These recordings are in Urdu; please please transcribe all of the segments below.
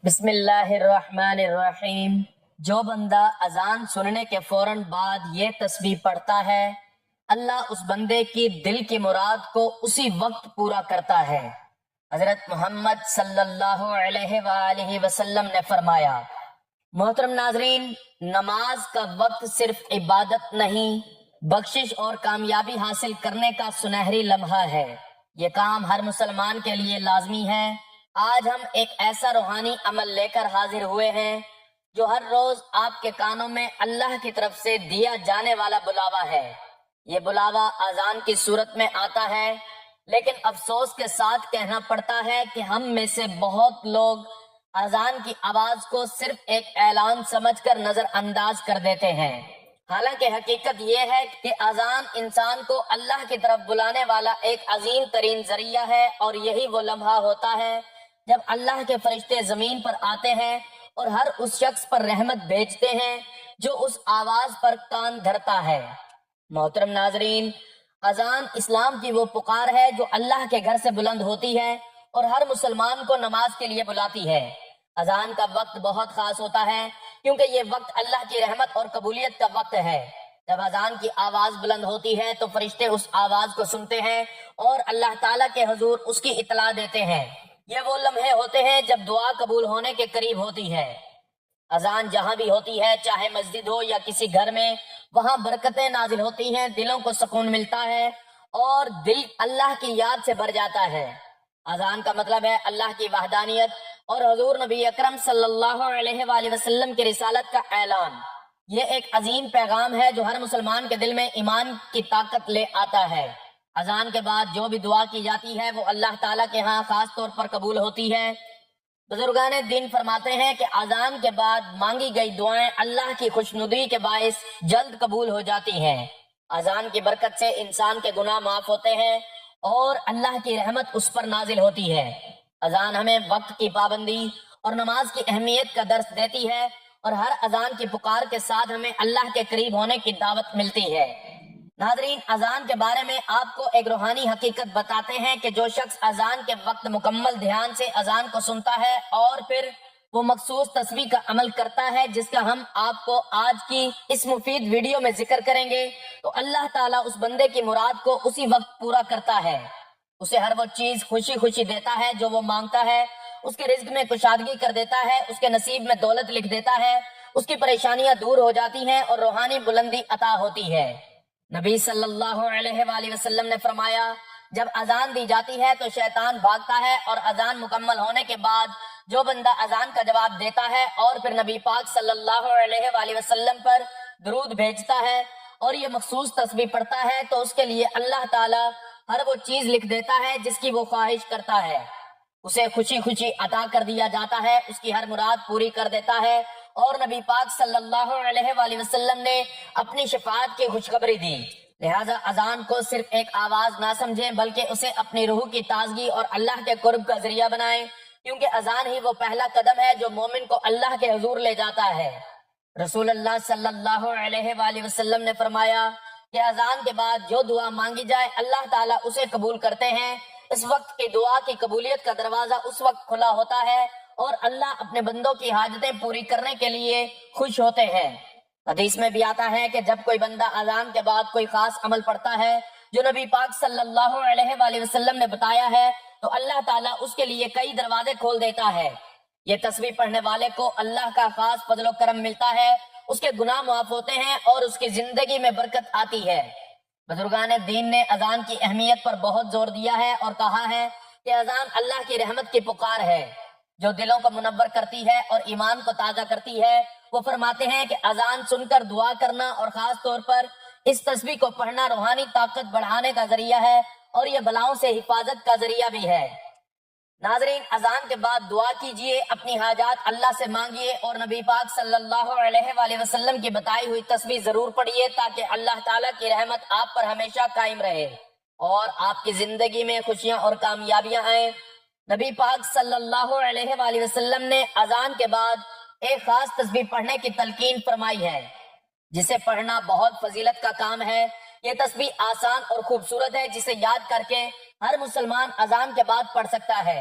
بسم اللہ الرحمن الرحیم۔ جو بندہ اذان سننے کے فوراً بعد یہ تسبیح پڑھتا ہے، اللہ اس بندے کی دل کی مراد کو اسی وقت پورا کرتا ہے۔ حضرت محمد صلی اللہ علیہ وآلہ وسلم نے فرمایا، محترم ناظرین، نماز کا وقت صرف عبادت نہیں، بخشش اور کامیابی حاصل کرنے کا سنہری لمحہ ہے۔ یہ کام ہر مسلمان کے لیے لازمی ہے۔ آج ہم ایک ایسا روحانی عمل لے کر حاضر ہوئے ہیں جو ہر روز آپ کے کانوں میں اللہ کی طرف سے دیا جانے والا بلاوا ہے۔ یہ بلاوا اذان کی صورت میں آتا ہے، لیکن افسوس کے ساتھ کہنا پڑتا ہے کہ ہم میں سے بہت لوگ اذان کی آواز کو صرف ایک اعلان سمجھ کر نظر انداز کر دیتے ہیں، حالانکہ حقیقت یہ ہے کہ اذان انسان کو اللہ کی طرف بلانے والا ایک عظیم ترین ذریعہ ہے، اور یہی وہ لمحہ ہوتا ہے جب اللہ کے فرشتے زمین پر آتے ہیں اور ہر اس شخص پر رحمت بھیجتے ہیں جو اس آواز پر کان دھرتا ہے۔ محترم ناظرین، اذان اسلام کی وہ پکار ہے جو اللہ کے گھر سے بلند ہوتی ہے اور ہر مسلمان کو نماز کے لیے بلاتی ہے۔ اذان کا وقت بہت خاص ہوتا ہے کیونکہ یہ وقت اللہ کی رحمت اور قبولیت کا وقت ہے۔ جب اذان کی آواز بلند ہوتی ہے تو فرشتے اس آواز کو سنتے ہیں اور اللہ تعالیٰ کے حضور اس کی اطلاع دیتے ہیں۔ یہ وہ لمحے ہوتے ہیں جب دعا قبول ہونے کے قریب ہوتی ہے۔ اذان جہاں بھی ہوتی ہے، چاہے مسجد ہو یا کسی گھر میں، وہاں برکتیں نازل ہوتی ہیں، دلوں کو سکون ملتا ہے اور دل اللہ کی یاد سے بھر جاتا ہے۔ اذان کا مطلب ہے اللہ کی وحدانیت اور حضور نبی اکرم صلی اللہ علیہ وآلہ وسلم کی رسالت کا اعلان۔ یہ ایک عظیم پیغام ہے جو ہر مسلمان کے دل میں ایمان کی طاقت لے آتا ہے۔ اذان کے بعد جو بھی دعا کی جاتی ہے وہ اللہ تعالیٰ کے ہاں خاص طور پر قبول ہوتی ہے۔ بزرگان دین فرماتے ہیں کہ اذان کے بعد مانگی گئی دعائیں اللہ کی خوشنودی کے باعث جلد قبول ہو جاتی ہیں۔ اذان کی برکت سے انسان کے گناہ معاف ہوتے ہیں اور اللہ کی رحمت اس پر نازل ہوتی ہے۔ اذان ہمیں وقت کی پابندی اور نماز کی اہمیت کا درس دیتی ہے، اور ہر اذان کی پکار کے ساتھ ہمیں اللہ کے قریب ہونے کی دعوت ملتی ہے۔ ناظرین، اذان کے بارے میں آپ کو ایک روحانی حقیقت بتاتے ہیں کہ جو شخص اذان کے وقت مکمل دھیان سے اذان کو سنتا ہے اور پھر وہ مخصوص تسبیح کا عمل کرتا ہے جس کا ہم آپ کو آج کی اس مفید ویڈیو میں ذکر کریں گے، تو اللہ تعالیٰ اس بندے کی مراد کو اسی وقت پورا کرتا ہے۔ اسے ہر وہ چیز خوشی خوشی دیتا ہے جو وہ مانگتا ہے، اس کے رزق میں کشادگی کر دیتا ہے، اس کے نصیب میں دولت لکھ دیتا ہے، اس کی پریشانیاں دور ہو جاتی ہیں اور روحانی بلندی عطا ہوتی ہے۔ نبی صلی اللہ علیہ وآلہ وسلم نے فرمایا، جب اذان دی جاتی ہے تو شیطان بھاگتا ہے، اور اذان مکمل ہونے کے بعد جو بندہ اذان کا جواب دیتا ہے اور پھر نبی پاک صلی اللہ علیہ وآلہ وسلم پر درود بھیجتا ہے اور یہ مخصوص تسبیح پڑھتا ہے تو اس کے لیے اللہ تعالیٰ ہر وہ چیز لکھ دیتا ہے جس کی وہ خواہش کرتا ہے۔ اسے خوشی خوشی عطا کر دیا جاتا ہے، اس کی ہر مراد پوری کر دیتا ہے، اور نبی پاک صلی اللہ علیہ وآلہ وسلم نے اپنی شفاعت کی خوشخبری دی۔ لہذا اذان کو صرف ایک آواز نہ سمجھیں بلکہ اسے اپنی روح کی تازگی اور اللہ کے قرب کا ذریعہ بنائیں، کیونکہ اذان ہی وہ پہلا قدم ہے جو مومن کو اللہ کے حضور لے جاتا ہے۔ رسول اللہ صلی اللہ علیہ وآلہ وسلم نے فرمایا کہ اذان کے بعد جو دعا مانگی جائے اللہ تعالیٰ اسے قبول کرتے ہیں۔ اس وقت کی دعا کی قبولیت کا دروازہ اس وقت کھلا ہوتا ہے اور اللہ اپنے بندوں کی حاجتیں پوری کرنے کے لیے خوش ہوتے ہیں۔ حدیث میں بھی آتا ہے کہ جب کوئی بندہ اذان کے بعد کوئی خاص عمل پڑھتا ہے جو نبی پاک صلی اللہ علیہ وآلہ وسلم نے بتایا ہے تو اللہ تعالیٰ اس کے لیے کئی دروازے کھول دیتا ہے۔ یہ تسبیح پڑھنے والے کو اللہ کا خاص فضل و کرم ملتا ہے، اس کے گناہ معاف ہوتے ہیں اور اس کی زندگی میں برکت آتی ہے۔ بزرگان دین نے اذان کی اہمیت پر بہت زور دیا ہے اور کہا ہے کہ اذان اللہ کی رحمت کی پکار ہے جو دلوں کو منور کرتی ہے اور ایمان کو تازہ کرتی ہے۔ وہ فرماتے ہیں کہ اذان سن کر دعا کرنا اور خاص طور پر اس تسبیح کو پڑھنا روحانی طاقت بڑھانے کا ذریعہ ہے اور یہ بلاؤں سے حفاظت کا ذریعہ بھی ہے۔ ناظرین، اذان کے بعد دعا کیجئے، اپنی حاجات اللہ سے مانگیے اور نبی پاک صلی اللہ علیہ وآلہ وسلم کی بتائی ہوئی تسبیح ضرور پڑھیے تاکہ اللہ تعالیٰ کی رحمت آپ پر ہمیشہ قائم رہے اور آپ کی زندگی میں خوشیاں اور کامیابیاں آئیں۔ نبی پاک صلی اللہ علیہ وآلہ وسلم نے اذان کے بعد ایک خاص تسبیح پڑھنے کی تلقین فرمائی ہے جسے پڑھنا بہت فضیلت کا کام ہے۔ یہ تسبیح آسان اور خوبصورت ہے جسے یاد کر کے ہر مسلمان اذان کے بعد پڑھ سکتا ہے۔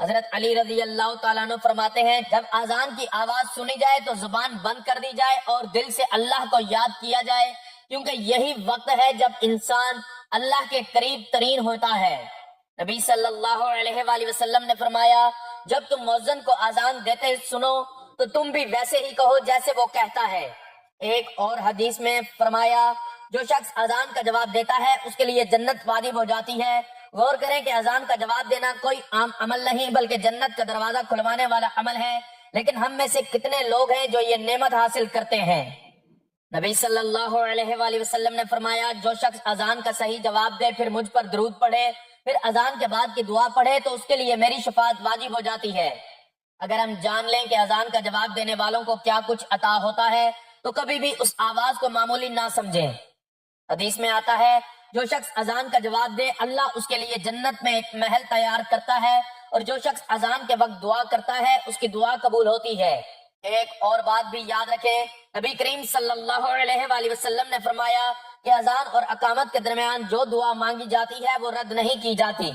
حضرت علی رضی اللہ تعالیٰ عنہ فرماتے ہیں جب اذان کی آواز سنی جائے تو زبان بند کر دی جائے اور دل سے اللہ کو یاد کیا جائے، کیونکہ یہی وقت ہے جب انسان اللہ کے قریب ترین ہوتا ہے۔ نبی صلی اللہ علیہ وآلہ وسلم نے فرمایا جب تم مؤذن کو اذان دیتے سنو تو تم بھی ویسے ہی کہو جیسے وہ کہتا ہے۔ ایک اور حدیث میں فرمایا جو شخص اذان کا جواب دیتا ہے اس کے لیے جنت واجب ہو جاتی ہے۔ غور کریں کہ اذان کا جواب دینا کوئی عام عمل نہیں بلکہ جنت کا دروازہ کھلوانے والا عمل ہے، لیکن ہم میں سے کتنے لوگ ہیں جو یہ نعمت حاصل کرتے ہیں؟ نبی صلی اللہ علیہ وآلہ وسلم نے فرمایا جو شخص اذان کا صحیح جواب دے پھر مجھ پر درود پڑھے پھر اذان کے بعد کی دعا پڑھے تو اس کے لیے میری شفاعت واجب ہو جاتی ہے۔ اگر ہم جان لیں کہ اذان کا جواب دینے والوں کو کیا کچھ عطا ہوتا ہے تو کبھی بھی اس آواز کو معمولی نہ سمجھیں۔ حدیث میں آتا ہے جو شخص اذان کا جواب دے اللہ اس کے لیے جنت میں ایک محل تیار کرتا ہے، اور جو شخص اذان کے وقت دعا کرتا ہے اس کی دعا قبول ہوتی ہے۔ ایک اور بات بھی یاد رکھیں، نبی کریم صلی اللہ علیہ وآلہ وسلم نے فرمایا کہ اذان اور اقامت کے درمیان جو دعا مانگی جاتی ہے وہ رد نہیں کی جاتی،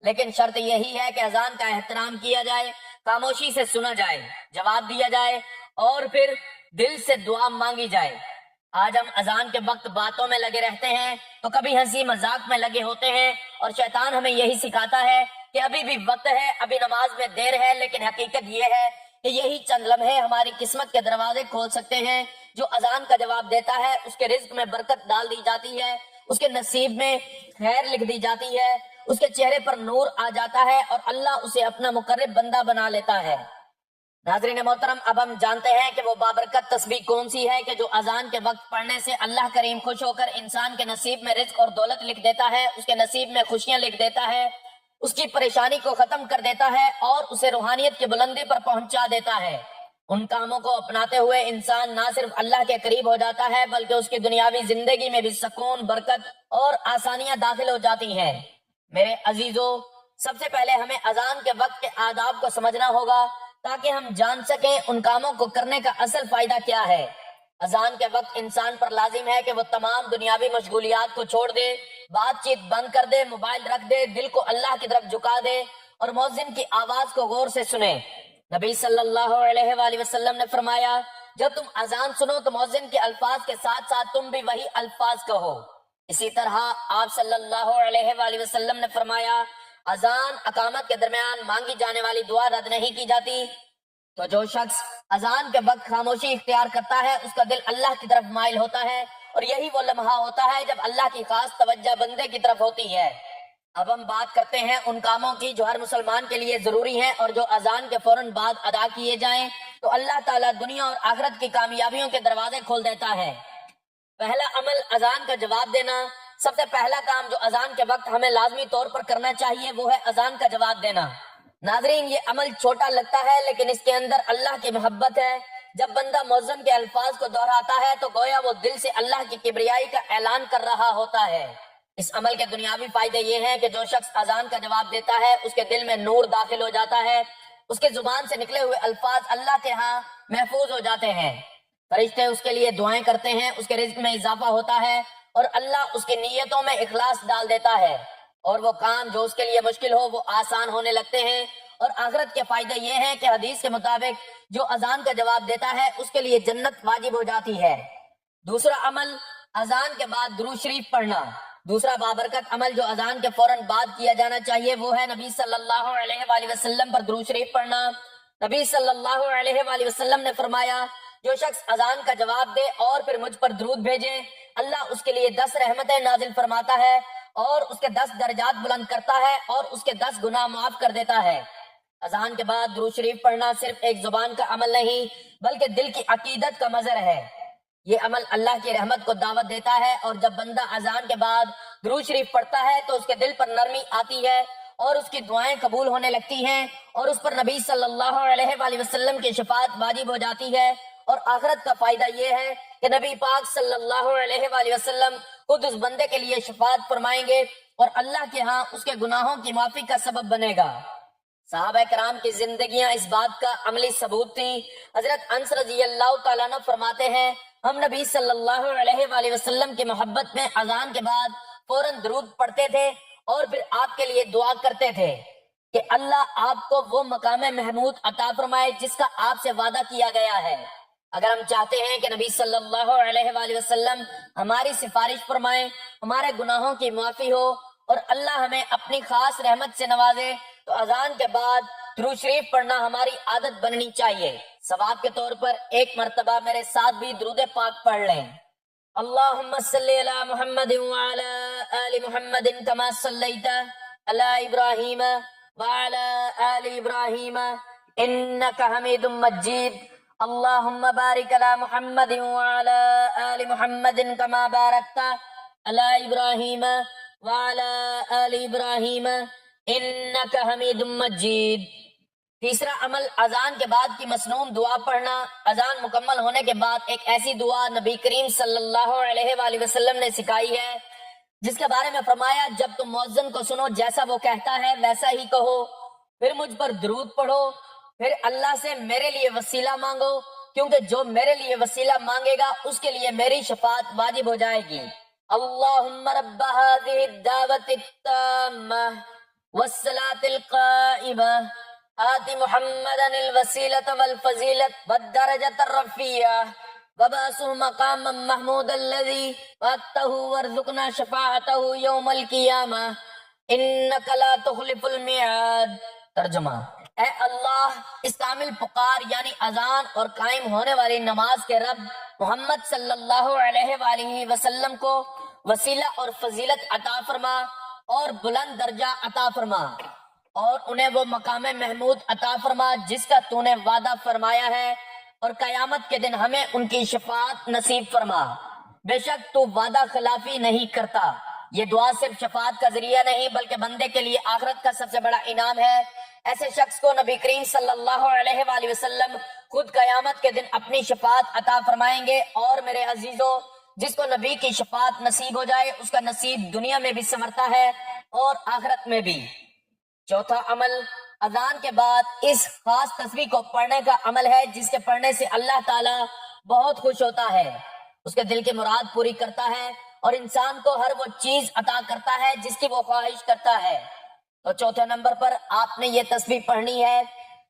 لیکن شرط یہی ہے کہ اذان کا احترام کیا جائے، خاموشی سے سنا جائے، جواب دیا جائے اور پھر دل سے دعا مانگی جائے۔ آج ہم اذان کے وقت باتوں میں لگے رہتے ہیں تو کبھی ہنسی مذاق میں لگے ہوتے ہیں، اور شیطان ہمیں یہی سکھاتا ہے کہ ابھی بھی وقت ہے، ابھی نماز میں دیر ہے، لیکن حقیقت یہ ہے کہ یہی چند لمحے ہماری قسمت کے دروازے کھول سکتے ہیں۔ جو اذان کا جواب دیتا ہے اس کے رزق میں برکت ڈال دی جاتی ہے، اس کے نصیب میں خیر لکھ دی جاتی ہے، اس کے چہرے پر نور آ جاتا ہے اور اللہ اسے اپنا مقرب بندہ بنا لیتا ہے۔ ناظرین محترم، اب ہم جانتے ہیں کہ وہ بابرکت تسبیح کون سی ہے کہ جو اذان کے وقت پڑھنے سے اللہ کریم خوش ہو کر انسان کے نصیب میں رزق اور دولت لکھ دیتا ہے، اس کے نصیب میں خوشیاں لکھ دیتا ہے، اس کی پریشانی کو ختم کر دیتا ہے اور اسے روحانیت کی بلندی پر پہنچا دیتا ہے۔ ان کاموں کو اپناتے ہوئے انسان نہ صرف اللہ کے قریب ہو جاتا ہے بلکہ اس کی دنیاوی زندگی میں بھی سکون، برکت اور آسانیاں داخل ہو جاتی ہیں۔ میرے عزیزو، سب سے پہلے ہمیں اذان کے وقت کے آداب کو سمجھنا ہوگا تاکہ ہم جان سکیں ان کاموں کو کرنے کا اصل فائدہ کیا ہے۔ اذان کے وقت انسان پر لازم ہے کہ وہ تمام دنیاوی مشغولیات کو چھوڑ دے، بات چیت بند کر دے، موبائل رکھ دے، دل کو اللہ کی طرف جھکا دے اور مؤذن کی آواز کو غور سے سنے۔ نبی صلی اللہ علیہ وآلہ وسلم نے فرمایا جب تم اذان سنو تو مؤذن کے الفاظ کے ساتھ ساتھ تم بھی وہی الفاظ کہو۔ اسی طرح آپ صلی اللہ علیہ وآلہ وسلم نے فرمایا اذان اقامت کے درمیان مانگی جانے والی دعا رد نہیں کی جاتی۔ تو جو شخص اذان کے وقت خاموشی اختیار کرتا ہے اس کا دل اللہ کی طرف مائل ہوتا ہے، اور یہی وہ لمحہ ہوتا ہے جب اللہ کی خاص توجہ بندے کی طرف ہوتی ہے۔ اب ہم بات کرتے ہیں ان کاموں کی جو ہر مسلمان کے لیے ضروری ہیں اور جو اذان کے فوراً بعد ادا کیے جائیں تو اللہ تعالیٰ دنیا اور آخرت کی کامیابیوں کے دروازے کھول دیتا ہے۔ پہلا عمل اذان کا جواب دینا۔ سب سے پہلا کام جو اذان کے وقت ہمیں لازمی طور پر کرنا چاہیے وہ ہے اذان کا جواب دینا۔ ناظرین، یہ عمل چھوٹا لگتا ہے لیکن اس کے اندر اللہ کی محبت ہے۔ جب بندہ مؤذن کے الفاظ کو دہراتا ہے تو گویا وہ دل سے اللہ کی کبریائی کا اعلان کر رہا ہوتا ہے۔ اس عمل کے دنیاوی فائدے یہ ہیں کہ جو شخص اذان کا جواب دیتا ہے اس کے دل میں نور داخل ہو جاتا ہے، اس کے زبان سے نکلے ہوئے الفاظ اللہ کے ہاں محفوظ ہو جاتے ہیں، فرشتے اس کے لیے دعائیں کرتے ہیں، اس کے رزق میں اضافہ ہوتا ہے اور اللہ اس کی نیتوں میں اخلاص ڈال دیتا ہے، اور وہ کام جو اس کے لیے مشکل ہو وہ آسان ہونے لگتے ہیں۔ اور آخرت کے فائدے یہ ہیں کہ حدیث کے مطابق جو اذان کا جواب دیتا ہے اس کے لیے جنت واجب ہو جاتی ہے۔ دوسرا عمل اذان کے بعد درود شریف پڑھنا۔ دوسرا بابرکت عمل جو اذان کے فوراً بعد کیا جانا چاہیے وہ ہے نبی صلی اللہ علیہ وآلہ وسلم پر درود شریف پڑھنا۔ نبی صلی اللہ علیہ وآلہ وسلم نے فرمایا جو شخص اذان کا جواب دے اور پھر مجھ پر درود بھیجے اللہ اس کے لیے 10 رحمتیں نازل فرماتا ہے اور اس کے 10 درجات بلند کرتا ہے اور اس کے 10 گناہ معاف کر دیتا ہے۔ اذان کے بعد درود شریف پڑھنا صرف ایک زبان کا عمل نہیں بلکہ دل کی عقیدت کا مظہر ہے۔ یہ عمل اللہ کی رحمت کو دعوت دیتا ہے، اور جب بندہ اذان کے بعد درود شریف پڑھتا ہے تو اس کے دل پر نرمی آتی ہے اور اس کی دعائیں قبول ہونے لگتی ہیں اور اس پر نبی صلی اللہ علیہ وآلہ وسلم کی شفاعت واجب ہو جاتی ہے۔ اور آخرت کا فائدہ یہ ہے کہ نبی پاک صلی اللہ علیہ وآلہ وسلم خود اس بندے کے لیے شفاعت فرمائیں گے اور اللہ کے ہاں اس کے گناہوں کی معافی کا سبب بنے گا۔ صحابہ کرام کی زندگیاں اس بات کا عملی ثبوت تھی۔ حضرت انس رضی اللہ تعالیٰ عنہ فرماتے ہیں ہم نبی صلی اللہ علیہ وآلہ وسلم کی محبت میں اذان کے بعد فوراً درود پڑھتے تھے اور پھر آپ کے لیے دعا کرتے تھے کہ اللہ آپ کو وہ مقام محمود عطا فرمائے جس کا آپ سے وعدہ کیا گیا ہے۔ اگر ہم چاہتے ہیں کہ نبی صلی اللہ علیہ وآلہ وسلم ہماری سفارش فرمائیں، ہمارے گناہوں کی معافی ہو اور اللہ ہمیں اپنی خاص رحمت سے نوازے، تو اذان کے بعد درود شریف پڑھنا ہماری عادت بننی چاہیے۔ ثواب کے طور پر ایک مرتبہ میرے ساتھ بھی درود پاک پڑھ لیں۔ اللہم صلی علی محمد وعلی آل محمد کما صلیت علی ابراہیم وعلی آل ابراہیم انک حمید مجید۔ اللہم بارک علی محمد وعلی آل محمد کما بارکت علی ابراہیم وعلی آل ابراہیم انک حمید مجید۔ تیسرا عمل اذان کے بعد کی مسنون دعا پڑھنا۔ اذان مکمل ہونے کے بعد ایک ایسی دعا نبی کریم صلی اللہ علیہ وآلہ وسلم نے سکھائی ہے جس کے بارے میں فرمایا، جب تم مؤذن کو سنو جیسا وہ کہتا ہے ویسا ہی کہو، پھر مجھ پر درود پڑھو، پھر اللہ سے میرے لیے وسیلہ مانگو، کیونکہ جو میرے لیے وسیلہ مانگے گا اس کے لیے میری شفاعت واجب ہو جائے گی۔ اللہم رب هذه الدعوة التامة والصلاة القائمة آت محمدا الوسیلة والفضیلة والدرجة الرفیعة وابعثه مقاما محمودا الذي وعدته وارزقنا شفاعته يوم القیامة انک لا تخلف المیعاد۔ ترجمہ: اے اللہ، اس کامل پکار یعنی اذان اور قائم ہونے والی نماز کے رب محمد صلی اللہ علیہ وآلہ وسلم کو وسیلہ اور فضیلت عطا فرما اور بلند درجہ عطا فرما، اور انہیں وہ مقام محمود عطا فرما جس کا تو نے وعدہ فرمایا ہے، اور قیامت کے دن ہمیں ان کی شفاعت نصیب فرما۔ بے شک تو وعدہ خلافی نہیں کرتا۔ یہ دعا صرف شفاعت کا ذریعہ نہیں بلکہ بندے کے لیے آخرت کا سب سے بڑا انعام ہے۔ ایسے شخص کو نبی کریم صلی اللہ علیہ وآلہ وسلم خود قیامت کے دن اپنی شفاعت عطا فرمائیں گے۔ اور میرے عزیزو، جس کو نبی کی شفاعت نصیب ہو جائے اس کا نصیب دنیا میں بھی سنورتا ہے اور آخرت میں بھی۔ چوتھا عمل اذان کے بعد اس خاص تسبیح کو پڑھنے کا عمل ہے جس کے پڑھنے سے اللہ تعالیٰ بہت خوش ہوتا ہے، اس کے دل کی مراد پوری کرتا ہے اور انسان کو ہر وہ چیز عطا کرتا ہے جس کی وہ خواہش کرتا ہے۔ تو چوتھے نمبر پر آپ نے یہ تسبیح پڑھنی ہے۔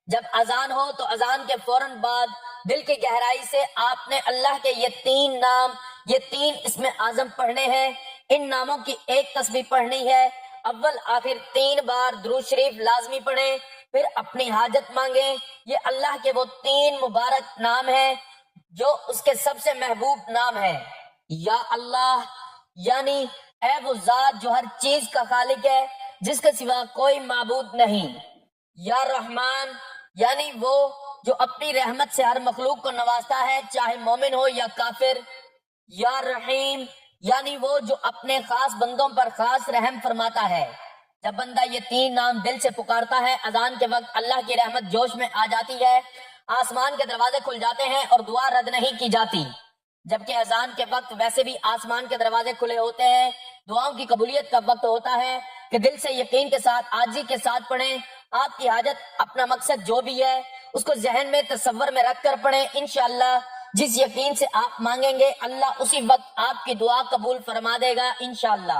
جب اذان ہو تو اذان کے فوراً بعد دل کی گہرائی سے آپ نے اللہ کے یہ تین نام، یہ تین اسم اعظم پڑھنے ہیں۔ ان ناموں کی ایک تسبیح پڑھنی ہے۔ اول آخر 3 بار درود شریف لازمی پڑھیں، پھر اپنی حاجت مانگیں۔ یہ اللہ کے وہ 3 مبارک نام ہیں جو اس کے سب سے محبوب نام ہیں۔ یا اللہ یعنی اے وہ ذات جو ہر چیز کا خالق ہے، جس کے سوا کوئی معبود نہیں۔ یا رحمان یعنی وہ جو اپنی رحمت سے ہر مخلوق کو نوازتا ہے، چاہے مومن ہو یا کافر۔ یا رحیم یعنی وہ جو اپنے خاص بندوں پر خاص رحم فرماتا ہے۔ جب بندہ یہ 3 نام دل سے پکارتا ہے، اذان کے وقت اللہ کی رحمت جوش میں آ جاتی ہے، آسمان کے دروازے کھل جاتے ہیں اور دعا رد نہیں کی جاتی۔ جبکہ اذان کے وقت ویسے بھی آسمان کے دروازے کھلے ہوتے ہیں، دعاؤں کی قبولیت کا وقت ہوتا ہے کہ دل سے یقین کے ساتھ، عاجزی کے ساتھ پڑھیں۔ آپ کی حاجت، اپنا مقصد جو بھی ہے اس کو ذہن میں تصور میں رکھ کر پڑھیں۔ انشاءاللہ جس یقین سے آپ مانگیں گے اللہ اسی وقت آپ کی دعا قبول فرما دے گا انشاءاللہ۔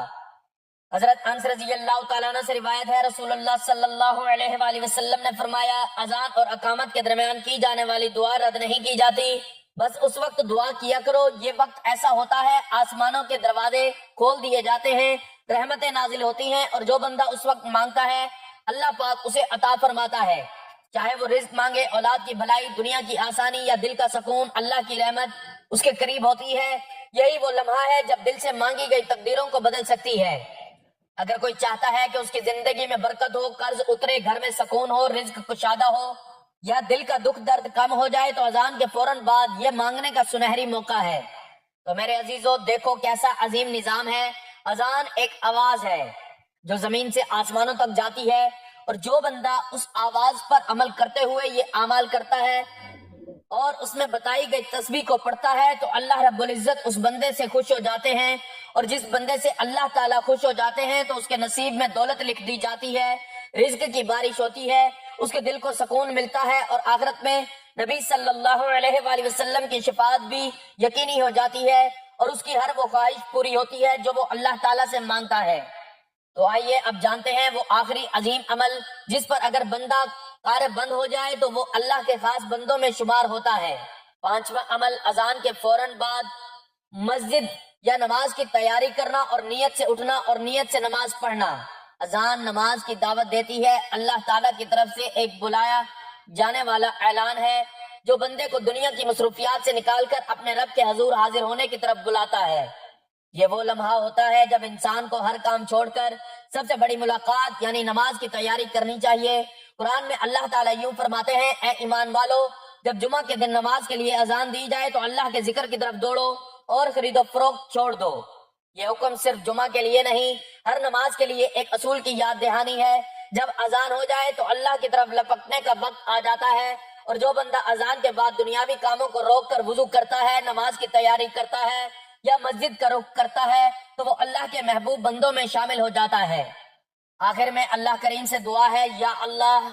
حضرت انس رضی اللہ تعالیٰ عنہ سے روایت ہے، رسول اللہ صلی اللہ علیہ وآلہ وسلم نے فرمایا، اذان اور اقامت کے درمیان کی جانے والی دعا رد نہیں کی جاتی، بس اس وقت دعا کیا کرو۔ یہ وقت ایسا ہوتا ہے آسمانوں کے دروازے کھول دیے جاتے ہیں، رحمتیں نازل ہوتی ہیں، اور جو بندہ اس وقت مانگتا ہے اللہ پاک اسے عطا فرماتا ہے، چاہے وہ رزق مانگے، اولاد کی بھلائی، دنیا کی آسانی یا دل کا سکون۔ اللہ کی رحمت اس کے قریب ہوتی ہے۔ یہی وہ لمحہ ہے جب دل سے مانگی گئی تقدیروں کو بدل سکتی ہے۔ اگر کوئی چاہتا ہے کہ اس کی زندگی میں برکت ہو، قرض اترے، گھر میں سکون ہو، رزق کشادہ ہو یا دل کا دکھ درد کم ہو جائے، تو اذان کے فوراً بعد یہ مانگنے کا سنہری موقع ہے۔ تو میرے عزیزو، دیکھو کیسا عظیم نظام ہے۔ اذان ایک آواز ہے جو زمین سے آسمانوں تک جاتی ہے، اور جو بندہ اس آواز پر عمل کرتے ہوئے یہ اعمال کرتا ہے اور اس میں بتائی گئی تسبیح کو پڑھتا ہے تو اللہ رب العزت اس بندے سے خوش ہو جاتے ہیں، اور جس بندے سے اللہ تعالیٰ خوش ہو جاتے ہیں تو اس کے نصیب میں دولت لکھ دی جاتی ہے، رزق کی بارش ہوتی ہے، اس کے دل کو سکون ملتا ہے، اور آخرت میں نبی صلی اللہ علیہ وآلہ وسلم کی شفاعت بھی یقینی ہو جاتی ہے، اور اس کی ہر وہ خواہش پوری ہوتی ہے جو وہ اللہ تعالیٰ سے مانگتا ہے۔ تو آئیے اب جانتے ہیں وہ آخری عظیم عمل جس پر اگر بندہ کار بند ہو جائے تو وہ اللہ کے خاص بندوں میں شمار ہوتا ہے۔ پانچواں عمل اذان کے فوراً بعد مسجد یا نماز کی تیاری کرنا اور نیت سے اٹھنا اور نیت سے نماز پڑھنا۔ اذان نماز کی دعوت دیتی ہے، اللہ تعالیٰ کی طرف سے ایک بلایا جانے والا اعلان ہے جو بندے کو دنیا کی مصروفیات سے نکال کر اپنے رب کے حضور حاضر ہونے کی طرف بلاتا ہے۔ یہ وہ لمحہ ہوتا ہے جب انسان کو ہر کام چھوڑ کر سب سے بڑی ملاقات یعنی نماز کی تیاری کرنی چاہیے۔ قرآن میں اللہ تعالیٰ یوں فرماتے ہیں، اے ایمان والو، جب جمعہ کے دن نماز کے لیے اذان دی جائے تو اللہ کے ذکر کی طرف دوڑو اور خرید و فروخت چھوڑ دو۔ یہ حکم صرف جمعہ کے لیے نہیں، ہر نماز کے لیے ایک اصول کی یاد دہانی ہے۔ جب اذان ہو جائے تو اللہ کی طرف لپکنے کا وقت آ جاتا ہے، اور جو بندہ اذان کے بعد دنیاوی کاموں کو روک کر وضو کرتا ہے، نماز کی تیاری کرتا ہے یا مسجد کا رخ کرتا ہے تو وہ اللہ کے محبوب بندوں میں شامل ہو جاتا ہے۔ آخر میں اللہ کریم سے دعا ہے، یا اللہ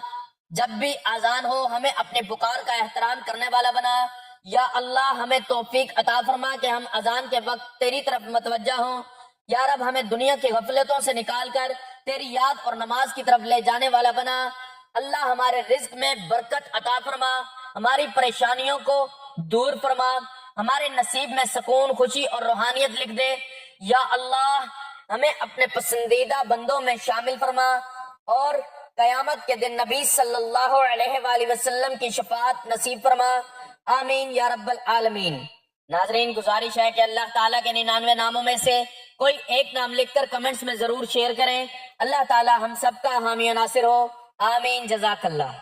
جب بھی اذان ہو ہمیں اپنے پکار کا احترام کرنے والا بنا۔ یا اللہ ہمیں توفیق عطا فرما کہ ہم اذان کے وقت تیری طرف متوجہ ہوں۔ یا رب ہمیں دنیا کی غفلتوں سے نکال کر تیری یاد اور نماز کی طرف لے جانے والا بنا۔ اللہ ہمارے رزق میں برکت عطا فرما، ہماری پریشانیوں کو دور فرما، ہمارے نصیب میں سکون، خوشی اور روحانیت لکھ دے۔ یا اللہ ہمیں اپنے پسندیدہ بندوں میں شامل فرما اور قیامت کے دن نبی صلی اللہ علیہ وآلہ وسلم کی شفاعت نصیب فرما، آمین یا رب العالمین۔ ناظرین، گزارش ہے کہ اللہ تعالیٰ کے 99 ناموں میں سے کوئی ایک نام لکھ کر کمنٹس میں ضرور شیئر کریں۔ اللہ تعالیٰ ہم سب کا حامی و ناصر ہو، آمین، جزاک اللہ۔